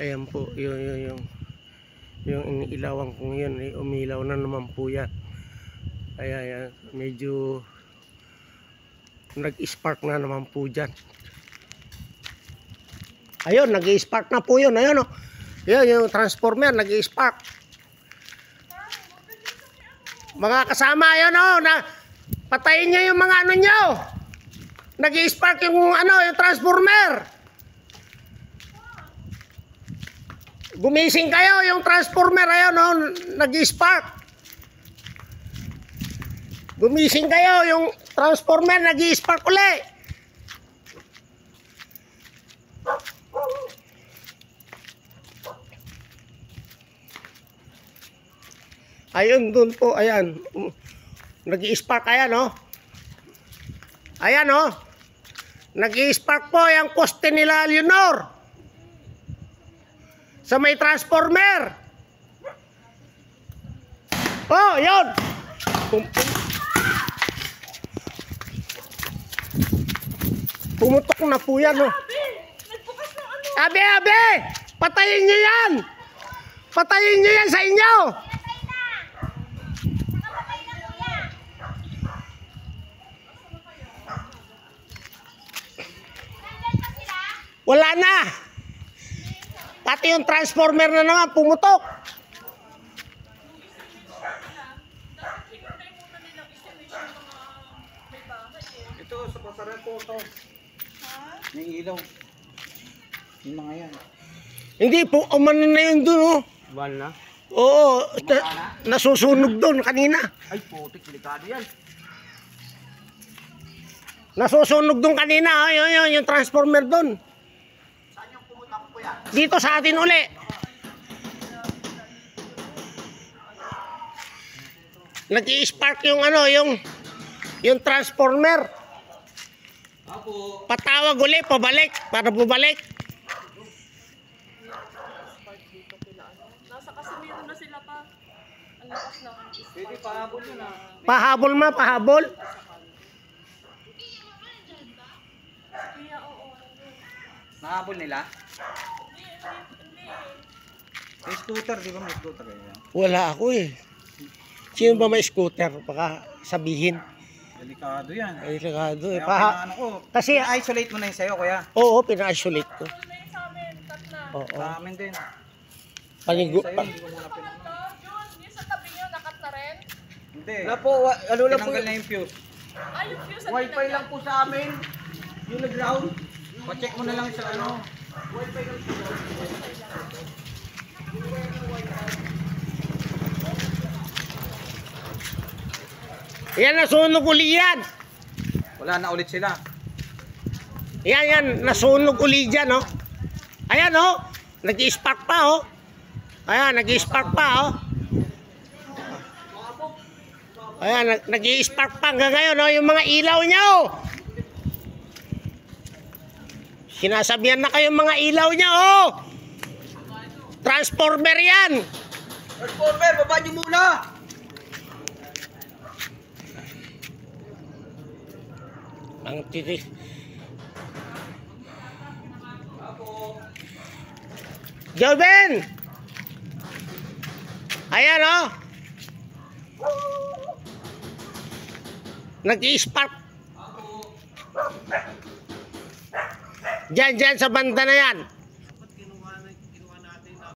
Ayan po, yung iniilawan kong yun, umilaw na naman po yan. Kaya yan, medyo nag-spark na naman po dyan. Ayun, nag-spark na po yun. Ayun, oh. Yun, yung transformer, nag-spark. Mga kasama, ayun, oh, na patayin nyo yung mga ano nyo. Nag-spark yung yung transformer. Gumising kayo, yung transformer, ayun, oh, nag-spark. Gumising kayo, yung transformer, nag-spark uli. Ayun, dun po, ayan. Nag-spark, ayan, oh. Ayan, oh. Nag-spark po yung poste nila, Leonor. Sa may transformer. Oh, yun. Pumutok na po yan, oh. Abe! Patayin nyo yan! Patayin nyo yan sa inyo! Wala na! Pati yung transformer na naman pumutok! Ito, sa pasaran po ito. May ilaw. Yung mga yan. Hindi po, umano na yun dun, oh. Bal na? Oo, nasusunog dun kanina. Ay, putik, delikado yan. Nasusunog dun kanina, oh, yun, yung transformer dun. Saan yung pumutok po yan? Dito sa atin uli. Nag-i-spark yung yung transformer. Ako. Patawag uli, pabalik, para bumalik. Nasa Casimiro na sila pa. Ang lakas na. Pwede pahabol yun ah. Pahabol pahabol. Kaya oo. Nahabol nila? May scooter, di ba may scooter kayo? Wala ako eh. Sino ba may scooter? Baka sabihin. Delikado yan. Ay, ligado eh. Kaya pinaano ko. Kasi, isolate mo na yun sa'yo, kuya. oo, pina-isolate ko. Doon na yun sa amin. Cut na. Oo. Sa amin din. Panigo. Sa'yo, hindi ko muna pinano. Yun sa tabi nyo, nakat na rin. Hindi. Wala po, ano lang po, Tinanggal na yung fuse. Ay, yung fuse ang wifi lang po sa amin. Yung nag-ground. Pa-check mo na lang sa ano. Yan, nasunog uli yan. Wala na ulit sila. Yan, nasunog uli dyan, oh. Ayan, oh. Nag-i-spark pa, oh. Ayan, nag-i-spark pa, oh. Ayan, nag-i-spark pa hanggang ngayon, oh. Yung mga ilaw niya, oh. Sinasabihan na kayo mga ilaw niya, oh. Transformer yan. Transformer, baba nyo muna. Ang titik. Joven! Ayan, oh. Nag-i-spark. Diyan sa banda na yan.